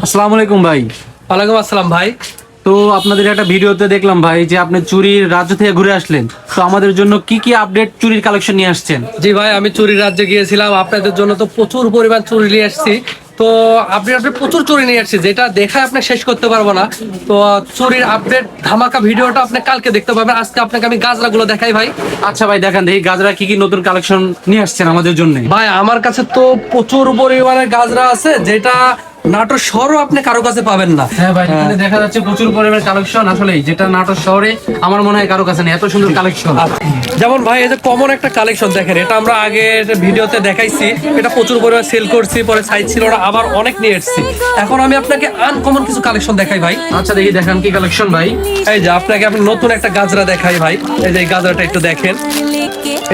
আসসালামু আলাইকুম ভাই। ওয়ালাইকুম আসসালাম ভাই। তো আপনাদের একটা ভিডিওতে দেখলাম ভাই যে আপনি চুরির রাজ্য থেকে ঘুরে আসলেন। তো আমাদের জন্য কি কি আপডেট চুরির কালেকশন নিয়ে আসছেন? জি ভাই, আমি চুরির রাজ্যে গিয়েছিলাম, আপনাদের জন্য তো প্রচুর পরিমাণ চুরি নিয়ে আসছি। তো আপনি প্রচুর চুরি নিয়ে আসছি, যেটা দেখে আপনি শেষ করতে পারবো না। তো চুরির আপডেট ধামাকা ভিডিওটা আপনি কালকে দেখতে পাবেন। আজকে আপনাকে আমি গাজরাগুলো দেখাই ভাই। আচ্ছা ভাই, দেখান দেখি গাজরা কি কি নতুন কালেকশন নিয়ে আসছেন আমাদের জন্য। ভাই আমার কাছে তো প্রচুর পরিমাণে গাজরা আছে, যেটা নাটোর শহরও আপনি কারো কাছে পাবেন না। হ্যাঁ ভাই, এখানে দেখা যাচ্ছে প্রচুর পরিমাণে কালেকশন, আসলে যেটা নাটোর শহরে আমার মনে হয় কারো কাছে নেই, এত সুন্দর কালেকশন। যেমন ভাই এই যে কমন একটা কালেকশন দেখেন, এটা আমরা আগে ভিডিওতে দেখাইছি, এটা প্রচুর পরিমাণে সেল করছি, পরে সাইজ ছিল না, আবার অনেক নিয়ে এসেছি। এখন আমি আপনাকে আনকমন কিছু কালেকশন দেখাই ভাই। আচ্ছা দেখি, দেখান কি কালেকশন ভাই। এই যে আপনাকে আমি নতুন একটা গাজরা দেখাই ভাই। এই যে এই গাজরাটা একটু দেখেন,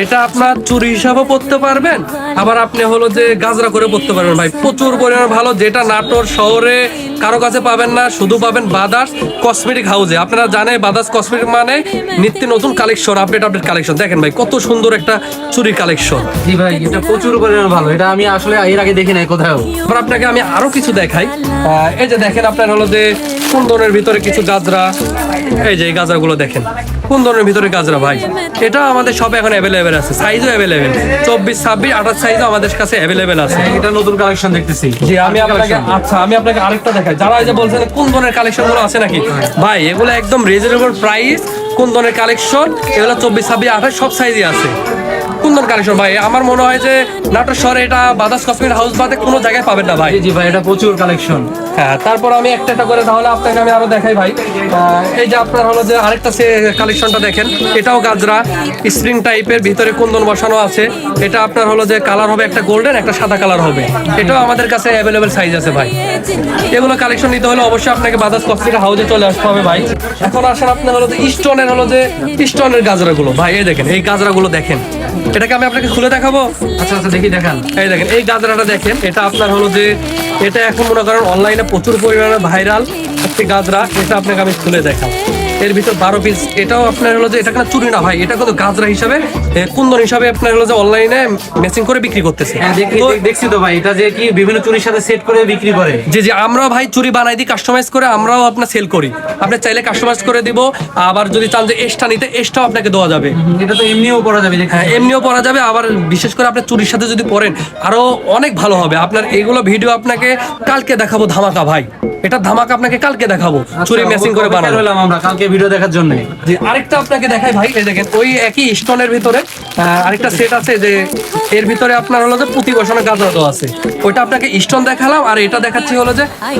এটা আপনার চুরি হিসাবেও পড়তে পারবেন, আবার আপনি হলো যে গাজরা করে পড়তে পারবেন ভাই। প্রচুর পরিমাণে ভালো, যেটা নাটোর শহরে কারো কাছে পাবেন না, শুধু পাবেন বাদাস কসমেটিক হাউসে। আপনারা জানেন বাদাস কসমেটিক মানে নিত্য নতুন কালেকশন, আপডেট কালেকশন। দেখেন ভাই কত সুন্দর একটা চুরি কালেকশন। জি ভাই, এটা প্রচুর পরিমাণে ভালো, এটা আমি আসলে এর আগে দেখি নাই কোথাও। এবার আপনাকে আমি আরো কিছু দেখাই। এই যে দেখেন আপনার হলো যে কুন্দনের ভিতরে কিছু গাজরা। এই যে এই গাজরাগুলো দেখেন, কুন্দনের ভিতরে গাজরা ভাই। এটা আমাদের সব এখন অ্যাভেলেবেল আছে, সাইজও অ্যাভেলেবেল, 24, 26, 28 সাইজও আমাদের কাছে অ্যাভেলেবেল আছে। এটা নতুন কালেকশন দেখতেছি। জি আমি আপনাকে আরেকটা দেখাই। যারা এই যে বলছেন কুন্দনের কালেকশন গুলো আছে নাকি, ভাই এগুলো একদম রিজনেবল প্রাইস। কুন্দনের কালেকশন এগুলো 24, 26, 28 সব সাইজই আছে। কুন্দন কালেকশন ভাই, আমার মনে হয় যে নাটোর শহরে এটা বাদাস কসমেটিক হাউস বাদে কোনো জায়গায় পাবেন না ভাই। জি ভাই, এটা প্রচুর কালেকশন। হ্যাঁ, তারপর আমি একটা একটা করে তাহলে আপনাকে আমি আরো দেখাই ভাই। এই যে আপনার হলো যে আরেকটা কালেকশনটা দেখেন, এটাও গাজরা স্প্রিং টাইপের, ভিতরে কুন্দন বসানো আছে। এটা আপনার হলো যে কালার হবে একটা গোল্ডেন, একটা সাদা কালার হবে। এটাও আমাদের কাছে অ্যাভেলেবেল সাইজ আছে ভাই। এগুলো কালেকশন নিতে হলে অবশ্যই আপনাকে বাদাস কসমেটিক হাউসে চলে আসতে হবে ভাই। এখন আসেন আপনার হলো যে স্টোনের গাজরাগুলো ভাই। এই দেখেন এই গাজরাগুলো দেখেন, এটাকে আমি আপনাকে খুলে দেখাবো। আচ্ছা আচ্ছা দেখি, দেখান। এই দেখেন এই গাজরাটা দেখেন, এটা আপনার হলো যে এটা এখন মনে করেন অনলাইনে প্রচুর পরিমাণে ভাইরাল একটি গাজরা। এটা আপনাকে আমি খুলে দেখাম। এর ভিতর 12 পিস। এটাও আপনার হলো যে এটা কোনো চুরি না ভাই, এটা কিন্তু গাজরা হিসাবে কুন্দন হিসাবে আপনার হলো যে অনলাইনে ম্যাচিং করে বিক্রি করতেছে। হ্যাঁ দেখছি তো ভাই, এটা যে কি বিভিন্ন চুরির সাথে সেট করে বিক্রি করে। জি জি, আমরাও ভাই চুরি বানাই দিই, কাস্টমাইজ করে আমরাও আপনার সেল করি। আপনি চাইলে কাস্টমাইজ করে দিব, আবার যদি চান যে এক্সট্রা নিতে এক্সট্রাও আপনাকে দেওয়া যাবে। এটা তো এমনিও পরা যাবে। হ্যাঁ, এমনিও পরা যাবে, আবার বিশেষ করে আপনার চুরির সাথে যদি পরেন আরো অনেক ভালো হবে। আপনার এইগুলো ভিডিও আপনাকে কালকে দেখাবো ধামাকা ভাই। এটা ধামাকা আপনাকে কালকে দেখাবো, চুরি ম্যাচিং করে বানাবো। আমরা কালকে ভিডিও দেখার জন্য। জি আরেকটা আপনাকে দেখাই ভাই। এই দেখেন ওই একই স্টোনের ভিতরে আরেকটা সেট আছে, যে এর ভিতরে আপনার হলো যে পুঁতি বসানো গাজরা তো আছে। ওইটা আপনাকে স্টোন দেখালাম, আর এটা দেখাচ্ছি হলো যে